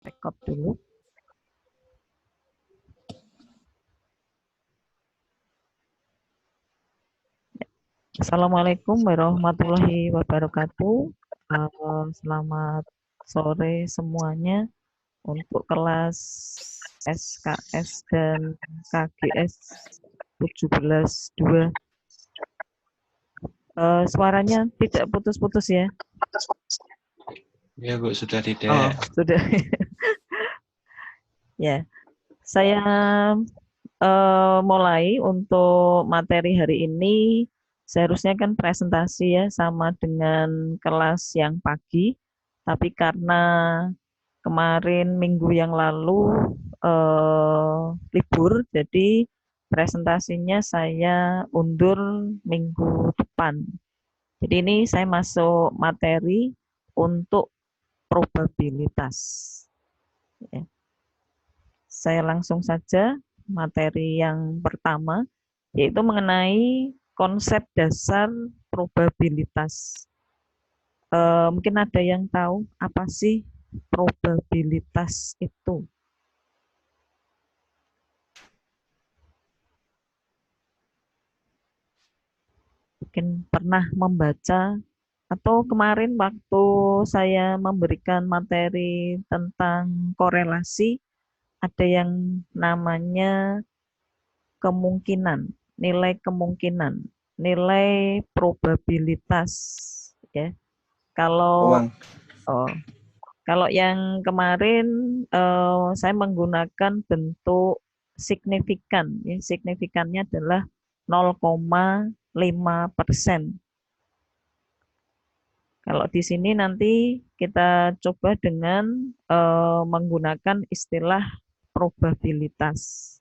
Record dulu. Assalamualaikum warahmatullahi wabarakatuh. Selamat sore semuanya untuk kelas SKS dan KGS 17-2. Suaranya tidak putus-putus ya? Ya Bu, sudah tidak. Oh, sudah. Ya, saya mulai untuk materi hari ini. Seharusnya kan presentasi ya sama dengan kelas yang pagi, tapi karena kemarin minggu yang lalu libur, jadi presentasinya saya undur minggu depan. Jadi ini saya masuk materi untuk probabilitas. Ya. Saya langsung saja materi yang pertama, yaitu mengenai konsep dasar probabilitas. Mungkin ada yang tahu apa sih probabilitas itu? Mungkin pernah membaca atau kemarin waktu saya memberikan materi tentang korelasi, ada yang namanya kemungkinan, nilai kemungkinan, nilai probabilitas, ya. Kalau kalau yang kemarin saya menggunakan bentuk signifikan, ya. Signifikannya adalah 0,5%. Kalau di sini nanti kita coba dengan menggunakan istilah probabilitas.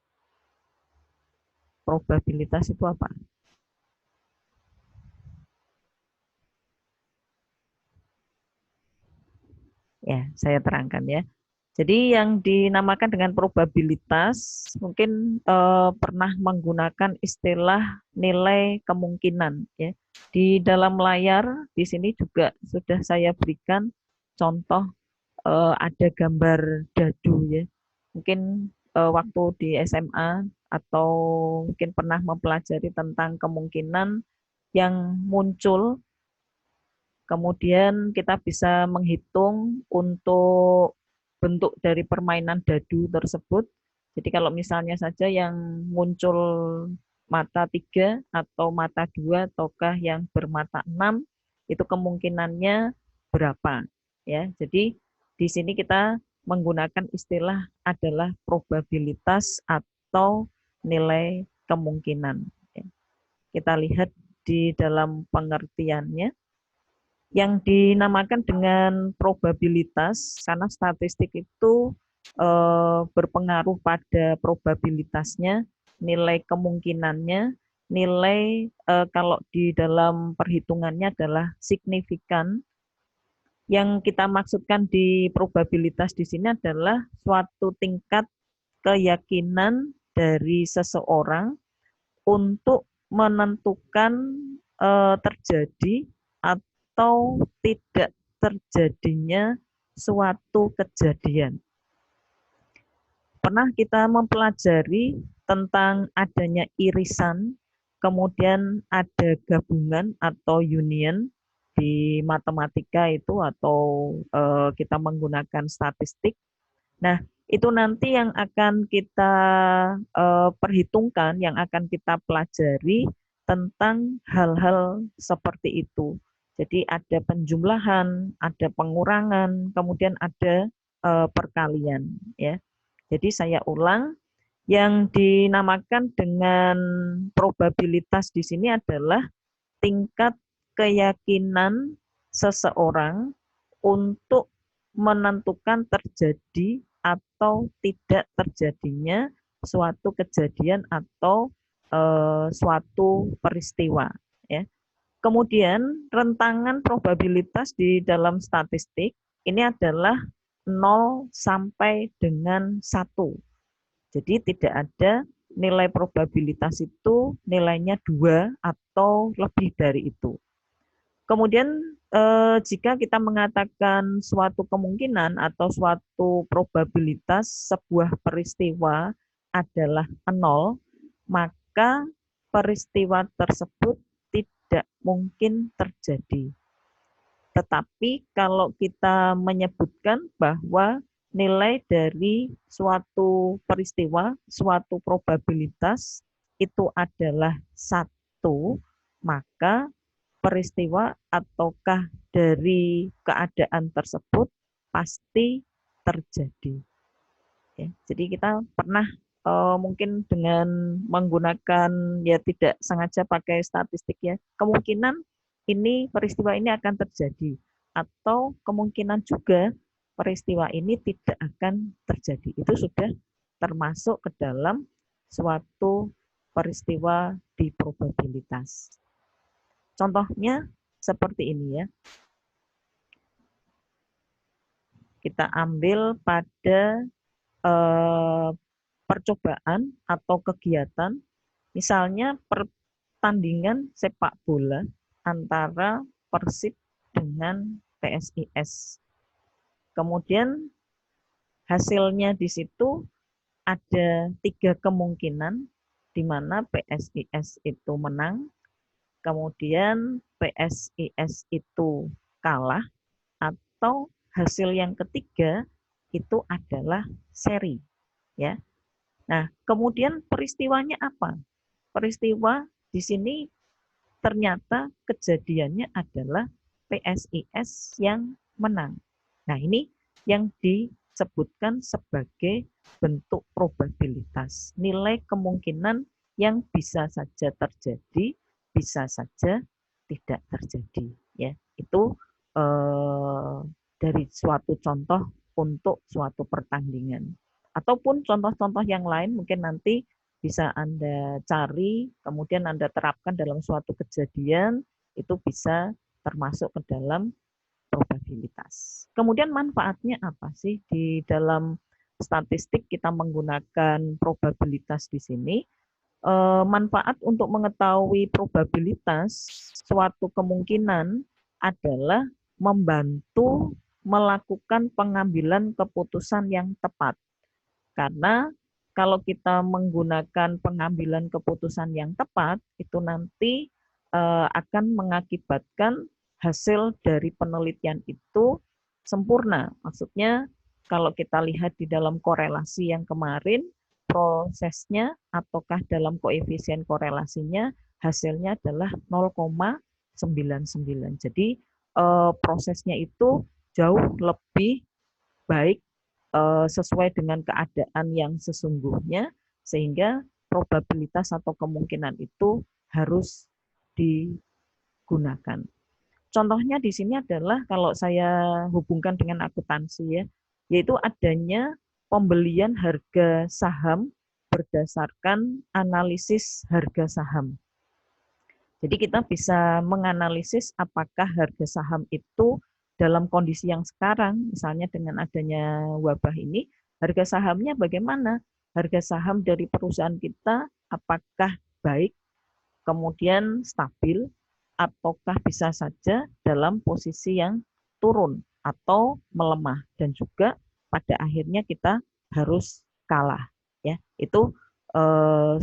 Probabilitas itu apa? Ya, saya terangkan ya. Jadi yang dinamakan dengan probabilitas mungkin pernah menggunakan istilah nilai kemungkinan ya. Di dalam layar di sini juga sudah saya berikan contoh ada gambar dadu ya. Mungkin waktu di SMA atau mungkin pernah mempelajari tentang kemungkinan yang muncul. Kemudian kita bisa menghitung untuk bentuk dari permainan dadu tersebut. Jadi kalau misalnya saja yang muncul mata 3 atau mata 2 ataukah yang bermata 6, itu kemungkinannya berapa. Ya, jadi di sini kita menggunakan istilah adalah probabilitas atau nilai kemungkinan. Kita lihat di dalam pengertiannya. Yang dinamakan dengan probabilitas karena statistik itu berpengaruh pada probabilitasnya, nilai kemungkinannya, nilai kalau di dalam perhitungannya adalah signifikan. Yang kita maksudkan di probabilitas di sini adalah suatu tingkat keyakinan dari seseorang untuk menentukan terjadi atau tidak terjadinya suatu kejadian. Pernah kita mempelajari tentang adanya irisan, kemudian ada gabungan atau union di matematika itu atau kita menggunakan statistik. Nah, itu nanti yang akan kita perhitungkan, yang akan kita pelajari tentang hal-hal seperti itu. Jadi ada penjumlahan, ada pengurangan, kemudian ada perkalian. Ya. Jadi saya ulang, yang dinamakan dengan probabilitas di sini adalah tingkat keyakinan seseorang untuk menentukan terjadi atau tidak terjadinya suatu kejadian atau suatu peristiwa. Ya. Kemudian rentangan probabilitas di dalam statistik ini adalah 0 sampai dengan 1. Jadi tidak ada nilai probabilitas itu nilainya 2 atau lebih dari itu. Kemudian jika kita mengatakan suatu kemungkinan atau suatu probabilitas sebuah peristiwa adalah 0, maka peristiwa tersebut tidak mungkin terjadi. Tetapi kalau kita menyebutkan bahwa nilai dari suatu peristiwa, suatu probabilitas itu adalah 1, maka peristiwa ataukah dari keadaan tersebut pasti terjadi. Ya, jadi kita pernah mungkin dengan menggunakan ya tidak sengaja pakai statistik ya, kemungkinan ini peristiwa ini akan terjadi atau kemungkinan juga peristiwa ini tidak akan terjadi. Itu sudah termasuk ke dalam suatu peristiwa di probabilitas. Contohnya seperti ini ya. Kita ambil pada percobaan atau kegiatan, misalnya pertandingan sepak bola antara Persib dengan PSIS. Kemudian hasilnya di situ ada 3 kemungkinan di mana PSIS itu menang, kemudian PSIS itu kalah, atau hasil yang ketiga itu adalah seri, ya. Nah, kemudian peristiwanya apa? Peristiwa di sini ternyata kejadiannya adalah PSIS yang menang. Nah, ini yang disebutkan sebagai bentuk probabilitas, nilai kemungkinan yang bisa saja terjadi, bisa saja tidak terjadi. Ya, itu dari suatu contoh untuk suatu pertandingan. Ataupun contoh-contoh yang lain mungkin nanti bisa Anda cari, kemudian Anda terapkan dalam suatu kejadian, itu bisa termasuk ke dalam probabilitas. Kemudian manfaatnya apa sih di dalam statistik kita menggunakan probabilitas di sini? Manfaat untuk mengetahui probabilitas suatu kemungkinan adalah membantu melakukan pengambilan keputusan yang tepat. Karena kalau kita menggunakan pengambilan keputusan yang tepat, itu nanti akan mengakibatkan hasil dari penelitian itu sempurna. Maksudnya kalau kita lihat di dalam korelasi yang kemarin, prosesnya ataukah dalam koefisien korelasinya hasilnya adalah 0,99. Jadi prosesnya itu jauh lebih baik sesuai dengan keadaan yang sesungguhnya, sehingga probabilitas atau kemungkinan itu harus digunakan. Contohnya di sini adalah kalau saya hubungkan dengan akuntansi ya, yaitu adanya pembelian harga saham berdasarkan analisis harga saham. Jadi kita bisa menganalisis apakah harga saham itu dalam kondisi yang sekarang, misalnya dengan adanya wabah ini, harga sahamnya bagaimana? Harga saham dari perusahaan kita apakah baik, kemudian stabil, ataukah bisa saja dalam posisi yang turun atau melemah, dan juga pada akhirnya kita harus kalah. Ya, itu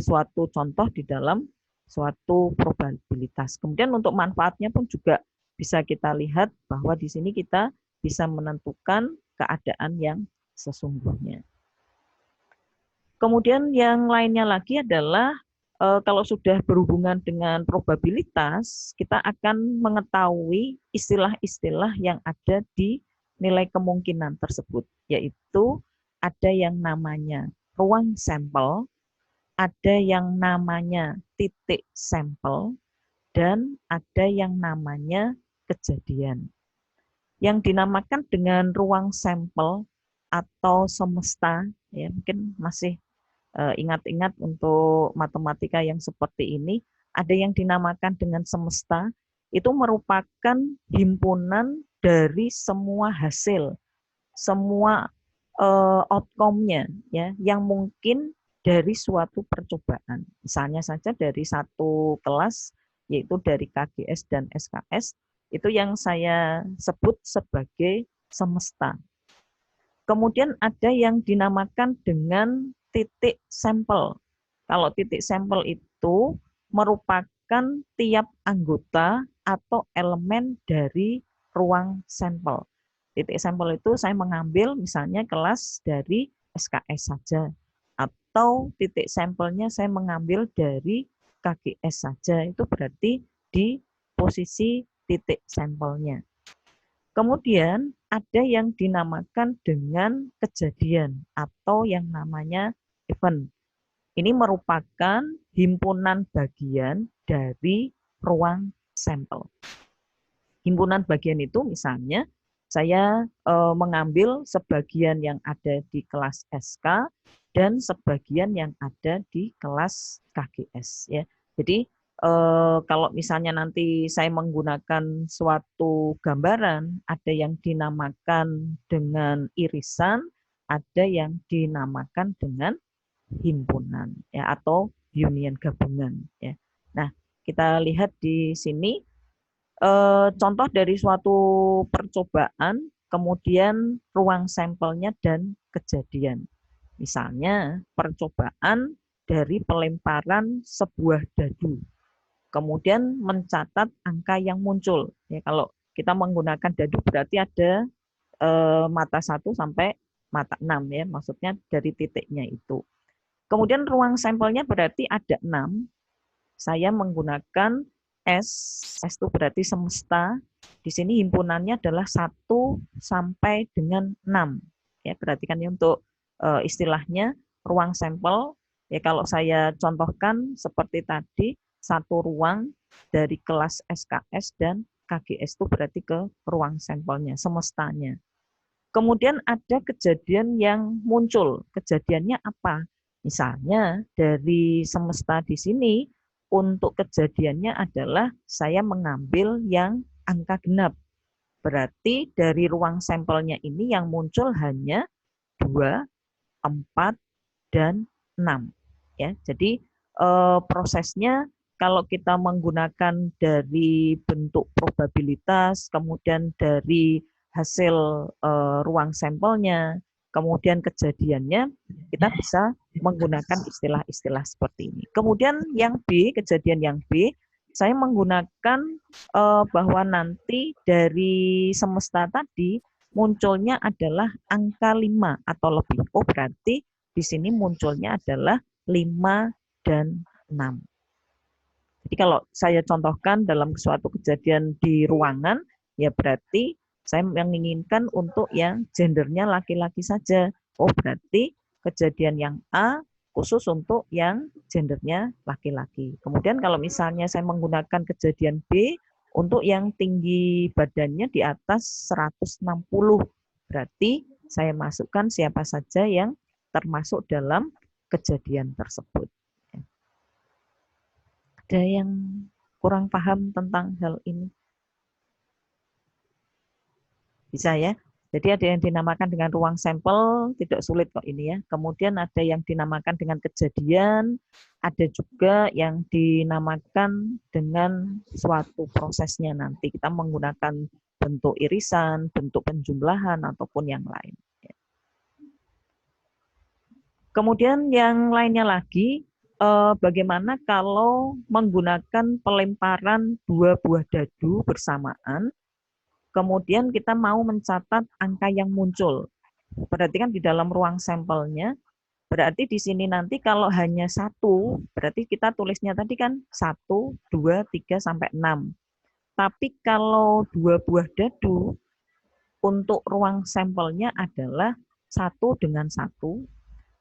suatu contoh di dalam suatu probabilitas. Kemudian untuk manfaatnya pun juga bisa kita lihat bahwa di sini kita bisa menentukan keadaan yang sesungguhnya. Kemudian yang lainnya lagi adalah kalau sudah berhubungan dengan probabilitas, kita akan mengetahui istilah-istilah yang ada di nilai kemungkinan tersebut, yaitu ada yang namanya ruang sampel, ada yang namanya titik sampel, dan ada yang namanya kejadian. Yang dinamakan dengan ruang sampel atau semesta, ya mungkin masih ingat-ingat untuk matematika yang seperti ini, ada yang dinamakan dengan semesta, itu merupakan himpunan dari semua hasil, semua outcome-nya, ya, yang mungkin dari suatu percobaan. Misalnya saja dari satu kelas, yaitu dari KGS dan SKS, Itu yang saya sebut sebagai semesta. Kemudian ada yang dinamakan dengan titik sampel. Kalau titik sampel itu merupakan tiap anggota atau elemen dari ruang sampel. Titik sampel itu saya mengambil misalnya kelas dari SKS saja, atau titik sampelnya saya mengambil dari KGS saja, itu berarti di posisi titik sampelnya. Kemudian ada yang dinamakan dengan kejadian atau yang namanya event. Ini merupakan himpunan bagian dari ruang sampel. Himpunan bagian itu misalnya saya mengambil sebagian yang ada di kelas SK dan sebagian yang ada di kelas KGS ya. Jadi kalau misalnya nanti saya menggunakan suatu gambaran, ada yang dinamakan dengan irisan, ada yang dinamakan dengan himpunan ya atau union gabungan ya. Nah, kita lihat di sini contoh dari suatu percobaan, kemudian ruang sampelnya dan kejadian. Misalnya percobaan dari pelemparan sebuah dadu, kemudian mencatat angka yang muncul. Ya, kalau kita menggunakan dadu berarti ada mata 1 sampai mata 6 ya, maksudnya dari titiknya itu. Kemudian ruang sampelnya berarti ada 6. Saya menggunakan S itu berarti semesta. Di sini himpunannya adalah 1 sampai dengan 6. Ya, perhatikan ya untuk istilahnya ruang sampel. Ya, kalau saya contohkan seperti tadi, satu ruang dari kelas SKS dan KGS itu berarti ke ruang sampelnya, semestanya. Kemudian ada kejadian yang muncul. Kejadiannya apa? Misalnya dari semesta di sini, untuk kejadiannya adalah saya mengambil yang angka genap. Berarti dari ruang sampelnya ini yang muncul hanya 2, 4, dan 6. Ya, jadi prosesnya kalau kita menggunakan dari bentuk probabilitas, kemudian dari hasil ruang sampelnya, kemudian kejadiannya, kita bisa menggunakan istilah-istilah seperti ini. Kemudian yang B, kejadian yang B, saya menggunakan bahwa nanti dari semesta tadi munculnya adalah angka 5 atau lebih. Oh, berarti di sini munculnya adalah 5 dan 6. Jadi kalau saya contohkan dalam suatu kejadian di ruangan, ya berarti saya menginginkan untuk yang gendernya laki-laki saja. Oh, berarti kejadian yang A khusus untuk yang gendernya laki-laki. Kemudian kalau misalnya saya menggunakan kejadian B, untuk yang tinggi badannya di atas 160, berarti saya masukkan siapa saja yang termasuk dalam kejadian tersebut. Ada yang kurang paham tentang hal ini? Bisa ya? Jadi ada yang dinamakan dengan ruang sampel, tidak sulit kok ini ya. Kemudian ada yang dinamakan dengan kejadian, ada juga yang dinamakan dengan suatu prosesnya nanti. Kita menggunakan bentuk irisan, bentuk penjumlahan, ataupun yang lain. Kemudian yang lainnya lagi, bagaimana kalau menggunakan pelemparan 2 buah dadu bersamaan, kemudian kita mau mencatat angka yang muncul. Berarti kan di dalam ruang sampelnya, berarti di sini nanti kalau hanya 1, berarti kita tulisnya tadi kan 1, 2, 3, sampai 6. Tapi kalau 2 buah dadu, untuk ruang sampelnya adalah 1 dengan 1,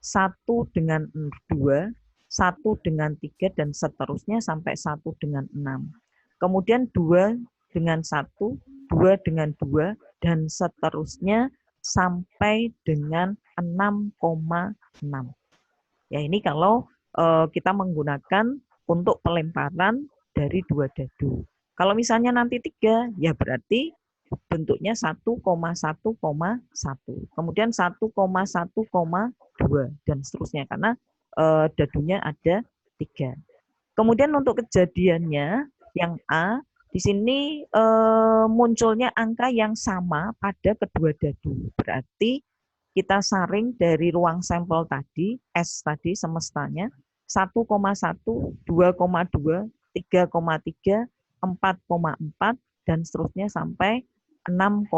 1 dengan 2, 1 dengan 3, dan seterusnya sampai 1 dengan 6. Kemudian 2 dengan 1, 2 dengan 2, dan seterusnya sampai dengan 6,6. Ya, ini kalau kita menggunakan untuk pelemparan dari 2 dadu. Kalau misalnya nanti 3, ya berarti bentuknya 1,1,1. Kemudian 1,1,2 dan seterusnya karena dadunya ada 3. Kemudian untuk kejadiannya yang A Di sini munculnya angka yang sama pada kedua dadu. Berarti kita saring dari ruang sampel tadi, S tadi semestanya, 1,1, 2,2, 3,3, 4,4, dan seterusnya sampai 6,6.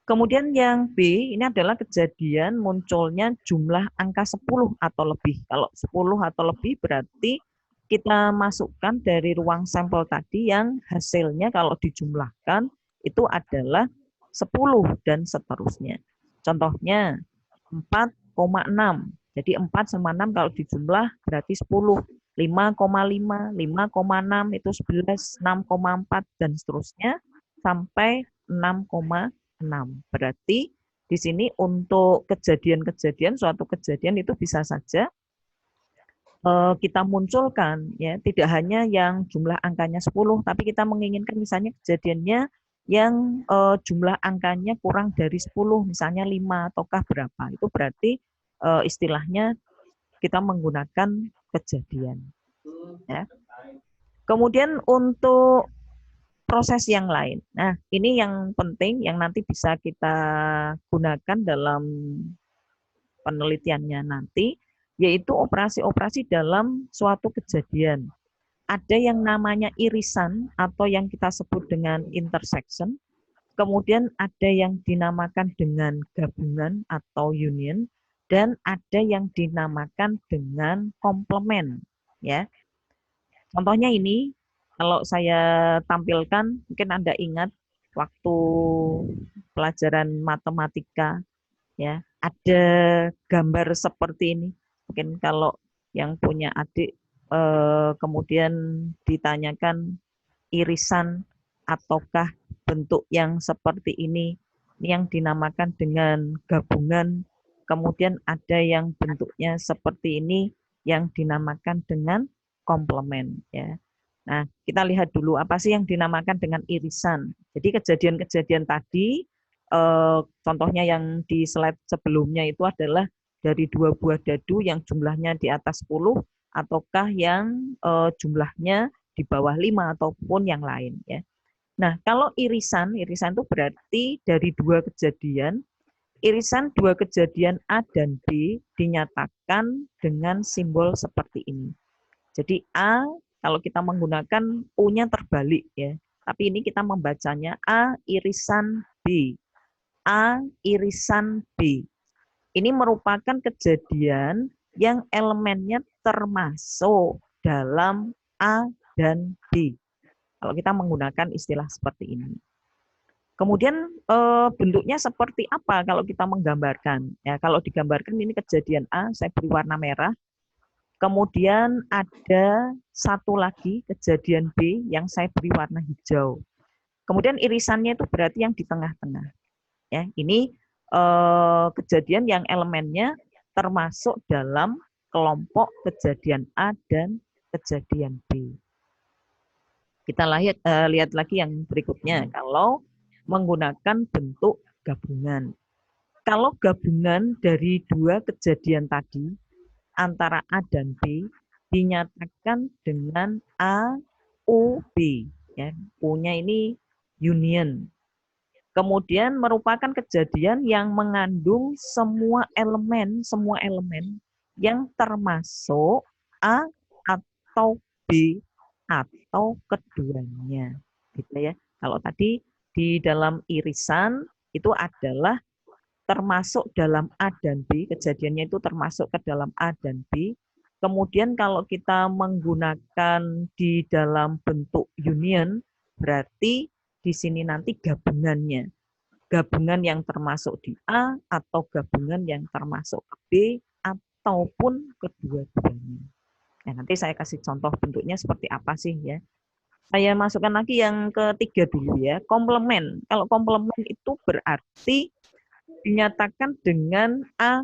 Kemudian yang B, ini adalah kejadian munculnya jumlah angka 10 atau lebih. Kalau 10 atau lebih berarti kita masukkan dari ruang sampel tadi yang hasilnya kalau dijumlahkan itu adalah 10 dan seterusnya. Contohnya 4,6. Jadi 4 sama 6 kalau dijumlah berarti 10. 5,5, 5,6 itu 11, 6,4 dan seterusnya sampai 6,6. Berarti di sini untuk kejadian-kejadian, suatu kejadian itu bisa saja kita munculkan, ya, tidak hanya yang jumlah angkanya 10, tapi kita menginginkan misalnya kejadiannya yang jumlah angkanya kurang dari 10, misalnya 5 ataukah berapa. Itu berarti istilahnya kita menggunakan kejadian. Ya. Kemudian untuk proses yang lain. Nah, ini yang penting yang nanti bisa kita gunakan dalam penelitiannya nanti, yaitu operasi-operasi dalam suatu kejadian. Ada yang namanya irisan atau yang kita sebut dengan intersection, kemudian ada yang dinamakan dengan gabungan atau union, dan ada yang dinamakan dengan komplement. Ya, contohnya ini, kalau saya tampilkan, mungkin Anda ingat waktu pelajaran matematika, ya, ada gambar seperti ini. Mungkin kalau yang punya adik kemudian ditanyakan irisan ataukah bentuk yang seperti ini yang dinamakan dengan gabungan, kemudian ada yang bentuknya seperti ini yang dinamakan dengan komplement, ya. Nah, kita lihat dulu apa sih yang dinamakan dengan irisan. Jadi kejadian-kejadian tadi, contohnya yang di slide sebelumnya itu adalah dari 2 buah dadu yang jumlahnya di atas 10, ataukah yang jumlahnya di bawah 5 ataupun yang lain, ya. Nah, kalau irisan itu berarti dari 2 kejadian, irisan 2 kejadian A dan B dinyatakan dengan simbol seperti ini. Jadi A, kalau kita menggunakan U-nya terbalik, ya. Tapi ini kita membacanya A irisan B. A irisan B. Ini merupakan kejadian yang elemennya termasuk dalam A dan B. Kalau kita menggunakan istilah seperti ini. Kemudian bentuknya seperti apa kalau kita menggambarkan? Ya, kalau digambarkan ini kejadian A, saya beri warna merah. Kemudian ada satu lagi kejadian B yang saya beri warna hijau. Kemudian irisannya itu berarti yang di tengah-tengah. Ya, ini kejadian yang elemennya termasuk dalam kelompok kejadian A dan kejadian B. Kita lihat lagi yang berikutnya. Kalau menggunakan bentuk gabungan. Kalau gabungan dari 2 kejadian tadi, antara A dan B, dinyatakan dengan A, U, B. Ya, U-nya ini union. Kemudian merupakan kejadian yang mengandung semua elemen yang termasuk A atau B atau keduanya. Gitu ya. Kalau tadi di dalam irisan itu adalah termasuk dalam A dan B, kejadiannya itu termasuk ke dalam A dan B. Kemudian kalau kita menggunakan di dalam bentuk union, berarti di sini nanti gabungannya. Gabungan yang termasuk di A atau gabungan yang termasuk ke B ataupun kedua-duanya. Nah, nanti saya kasih contoh bentuknya seperti apa sih, ya. Saya masukkan lagi yang ketiga dulu, ya, komplement. Kalau komplement itu berarti dinyatakan dengan A,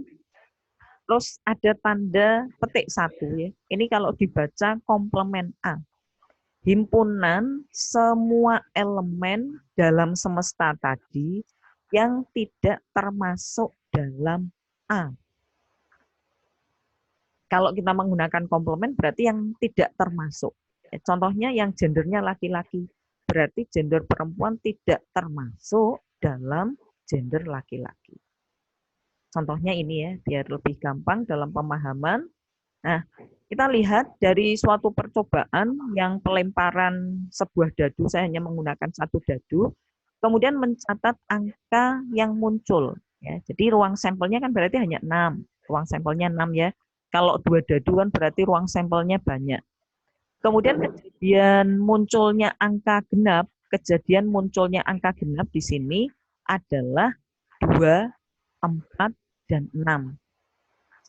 terus ada tanda petik 1, ya. Ini kalau dibaca komplement A. Himpunan semua elemen dalam semesta tadi yang tidak termasuk dalam A. Kalau kita menggunakan komplement berarti yang tidak termasuk. Contohnya yang gendernya laki-laki, berarti gender perempuan tidak termasuk dalam gender laki-laki. Contohnya ini ya, biar lebih gampang dalam pemahaman. Nah, kita lihat dari suatu percobaan yang pelemparan sebuah dadu, saya hanya menggunakan satu dadu, kemudian mencatat angka yang muncul. Ya, jadi ruang sampelnya kan berarti hanya 6. Ruang sampelnya 6 ya. Kalau 2 dadu kan berarti ruang sampelnya banyak. Kemudian kejadian munculnya angka genap di sini adalah 2, 4, dan 6.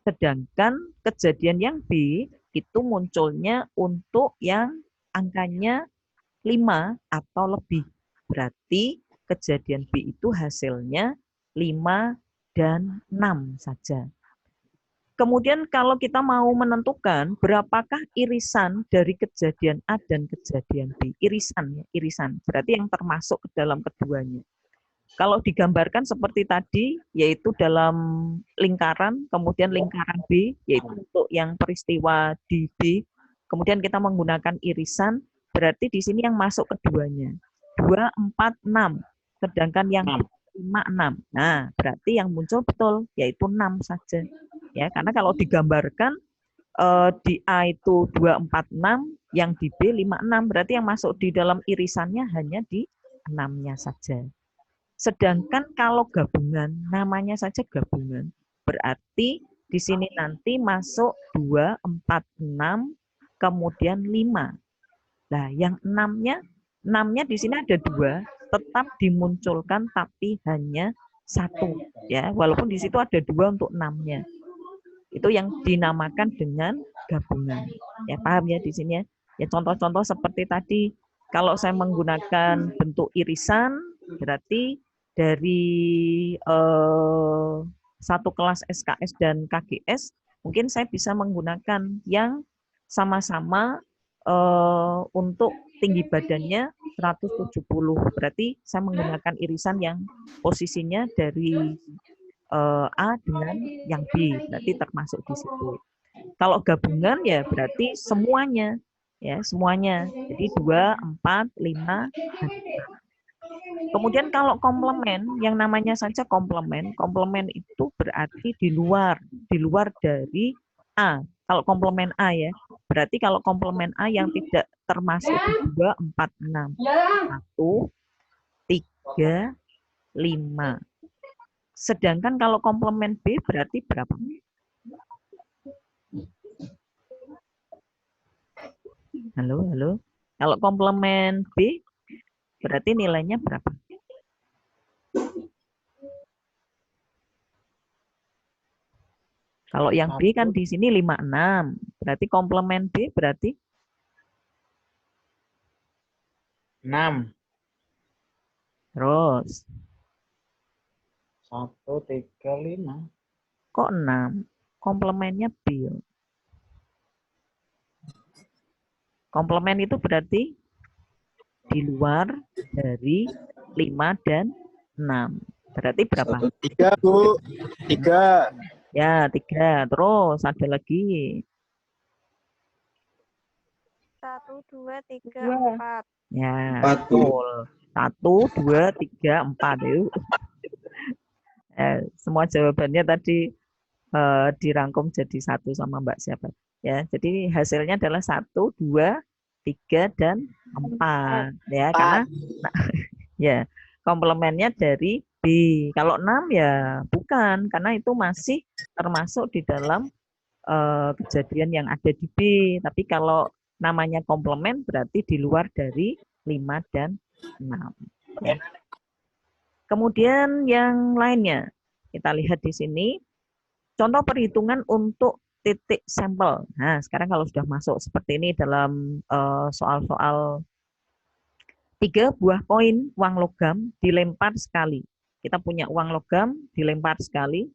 Sedangkan kejadian yang B itu munculnya untuk yang angkanya 5 atau lebih. Berarti kejadian B itu hasilnya 5 dan 6 saja. Kemudian kalau kita mau menentukan berapakah irisan dari kejadian A dan kejadian B, irisan, berarti yang termasuk ke dalam keduanya. Kalau digambarkan seperti tadi, yaitu dalam lingkaran, kemudian lingkaran B, yaitu untuk yang peristiwa di B, kemudian kita menggunakan irisan, berarti di sini yang masuk keduanya. 2, 4, 6, sedangkan yang 5, 6. Nah, berarti yang muncul betul, yaitu 6 saja. Ya, karena kalau digambarkan di A itu 2, 4, 6, yang di B 5, 6, berarti yang masuk di dalam irisannya hanya di 6-nya saja. Sedangkan kalau gabungan, namanya saja gabungan, berarti di sini nanti masuk 2, 4, 6, kemudian 5. Nah, yang 6-nya di sini ada 2, tetap dimunculkan tapi hanya 1. Ya, walaupun di situ ada 2 untuk 6-nya. Itu yang dinamakan dengan gabungan. Ya, paham ya di sini ya? Ya, contoh-contoh seperti tadi, kalau saya menggunakan bentuk irisan, berarti dari satu kelas SKS dan KGS, mungkin saya bisa menggunakan yang sama-sama untuk tinggi badannya 170. Berarti saya menggunakan irisan yang posisinya dari A dengan yang B, berarti termasuk di situ. Kalau gabungan ya berarti semuanya, ya semuanya. Jadi 2, 4, 5, dan 6. Kemudian kalau komplement, yang namanya saja komplement, komplement itu berarti di luar dari A. Kalau komplement A ya, berarti kalau komplement A yang tidak termasuk di 2, 4, 6. 1, 3, 5. Sedangkan kalau komplement B berarti berapa? Halo, halo. Kalau komplement B berarti nilainya berapa? Kalau yang B kan di sini 5, 6. Berarti komplement B berarti 6. Terus 1, 3, 5. Kok 6? Komplemennya B. Komplement itu berarti di luar dari 5 dan 6. Berarti berapa? 3, Bu. 3. Ya, 3. Terus ada lagi. 1, 2, 3, 4. Ya, 4, Bu. betul. 1, 2, 3, 4. Yuk. Semua jawabannya tadi dirangkum jadi 1 sama Mbak siapa. Ya, jadi hasilnya adalah 1, 2, 3, dan 4. Ya, karena ya komplemennya dari B. Kalau 6 ya bukan, karena itu masih termasuk di dalam kejadian yang ada di B. Tapi kalau namanya komplement berarti di luar dari 5 dan 6. Ya. Kemudian yang lainnya, kita lihat di sini, contoh perhitungan untuk titik sampel. Nah, sekarang kalau sudah masuk seperti ini dalam soal-soal 3 buah koin uang logam dilempar sekali. Kita punya uang logam dilempar sekali,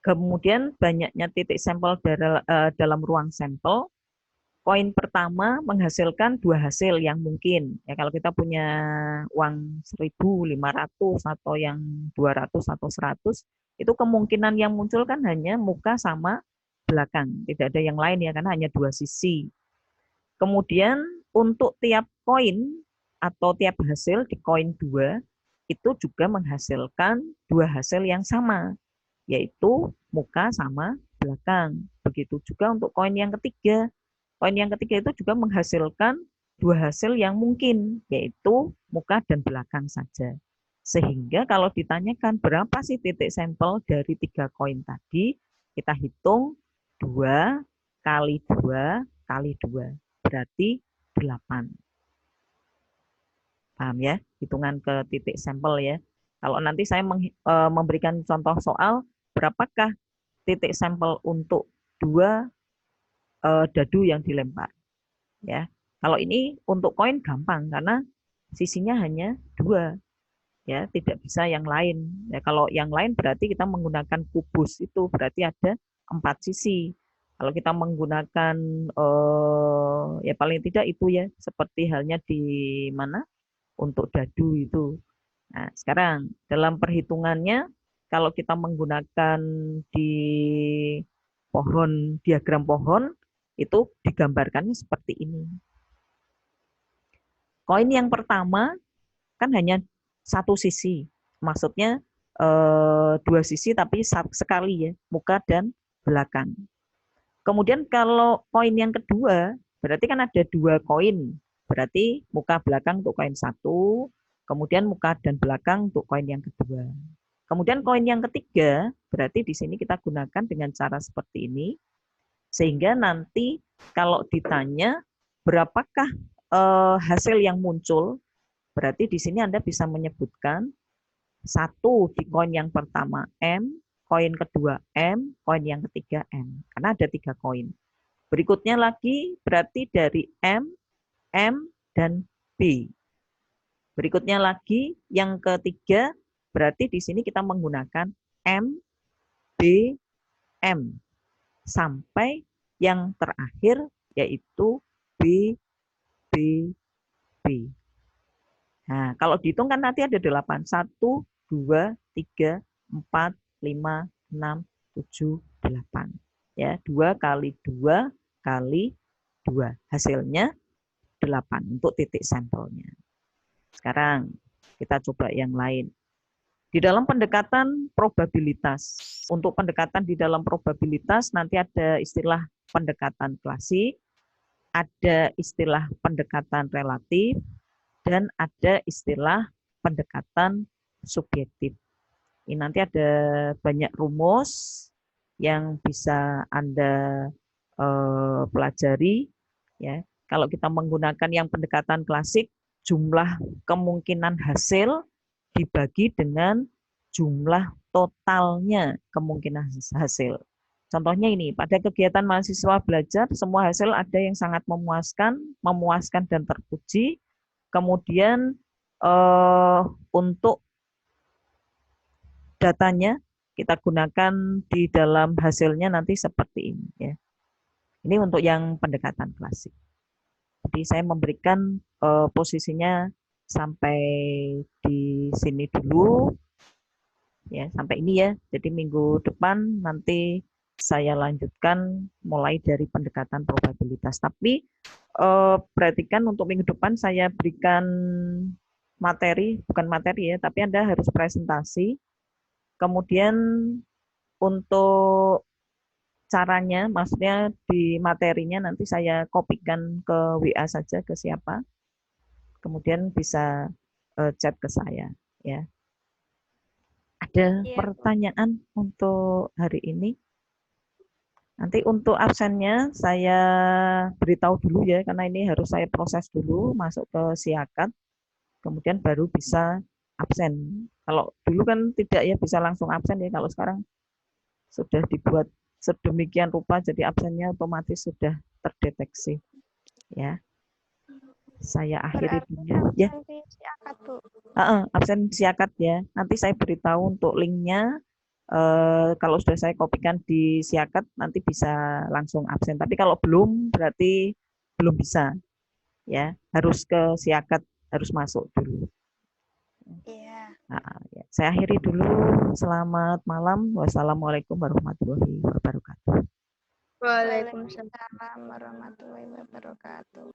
kemudian banyaknya titik sampel dalam ruang sampel. Koin pertama menghasilkan 2 hasil yang mungkin. Ya, kalau kita punya uang 1.500 atau yang 200 atau 100, itu kemungkinan yang muncul kan hanya muka sama belakang. Tidak ada yang lain ya, karena hanya 2 sisi. Kemudian untuk tiap koin atau tiap hasil di koin 2 itu juga menghasilkan 2 hasil yang sama, yaitu muka sama belakang. Begitu juga untuk koin yang ketiga. Koin yang ketiga itu juga menghasilkan 2 hasil yang mungkin, yaitu muka dan belakang saja. Sehingga kalau ditanyakan berapa sih titik sampel dari 3 koin tadi, kita hitung 2 kali 2 kali 2. Berarti 8. Paham ya? Hitungan ke titik sampel ya. Kalau nanti saya memberikan contoh soal, berapakah titik sampel untuk 2 dadu yang dilempar. Ya. Kalau ini untuk koin gampang karena sisinya hanya 2. Ya, tidak bisa yang lain. Ya, kalau yang lain berarti kita menggunakan kubus, itu berarti ada 4 sisi. Kalau kita menggunakan ya paling tidak itu ya, seperti halnya di mana untuk dadu itu. Nah, sekarang dalam perhitungannya kalau kita menggunakan di pohon, diagram pohon itu digambarkannya seperti ini. Koin yang pertama kan hanya satu sisi, maksudnya 2 sisi tapi sekali ya, muka dan belakang. Kemudian kalau koin yang kedua, berarti kan ada 2 koin, berarti muka belakang untuk koin 1, kemudian muka dan belakang untuk koin yang kedua. Kemudian koin yang ketiga, berarti di sini kita gunakan dengan cara seperti ini, sehingga nanti kalau ditanya berapakah hasil yang muncul, berarti di sini Anda bisa menyebutkan 1 di koin yang pertama M, koin kedua M, koin yang ketiga M. Karena ada 3 koin. Berikutnya lagi berarti dari M, M, dan B. Berikutnya lagi yang ketiga berarti di sini kita menggunakan M, B, M. Sampai yang terakhir yaitu B, B, B. Nah, kalau dihitung kan nanti ada 8. 1, 2, 3, 4, 5, 6, 7, 8. Ya, 2 kali 2 kali 2. Hasilnya 8 untuk titik sampelnya. Sekarang kita coba yang lain. Di dalam pendekatan probabilitas. Untuk pendekatan di dalam probabilitas nanti ada istilah pendekatan klasik, ada istilah pendekatan relatif, dan ada istilah pendekatan subjektif. Ini nanti ada banyak rumus yang bisa Anda pelajari. Ya. Kalau kita menggunakan yang pendekatan klasik, jumlah kemungkinan hasil dibagi dengan jumlah totalnya kemungkinan hasil. Contohnya ini, pada kegiatan mahasiswa belajar, semua hasil ada yang sangat memuaskan dan terpuji. Kemudian untuk datanya kita gunakan di dalam hasilnya nanti seperti ini ya. Ini untuk yang pendekatan klasik. Jadi saya memberikan posisinya sampai di sini dulu ya, sampai ini ya. Jadi minggu depan nanti saya lanjutkan mulai dari pendekatan probabilitas. Tapi perhatikan untuk minggu depan saya berikan materi, bukan materi ya, tapi Anda harus presentasi. Kemudian untuk caranya, maksudnya di materinya nanti saya kopikan ke WA saja ke siapa. Kemudian bisa chat ke saya ya. Ada pertanyaan untuk hari ini? Nanti untuk absennya saya beritahu dulu ya, karena ini harus saya proses dulu masuk ke Siakat, kemudian baru bisa absen. Kalau dulu kan tidak ya bisa langsung absen ya, kalau sekarang sudah dibuat sedemikian rupa jadi absennya otomatis sudah terdeteksi. Ya. Saya akhiri dulu ya. Absen Siakat ya. Nanti saya beritahu untuk linknya. Kalau sudah saya kopikan di Siakat nanti bisa langsung absen. Tapi kalau belum berarti belum bisa. Ya, harus ke Siakat, harus masuk dulu. Iya. Ya. Saya akhiri dulu. Selamat malam. Wassalamualaikum warahmatullahi wabarakatuh. Waalaikumsalam warahmatullahi wabarakatuh.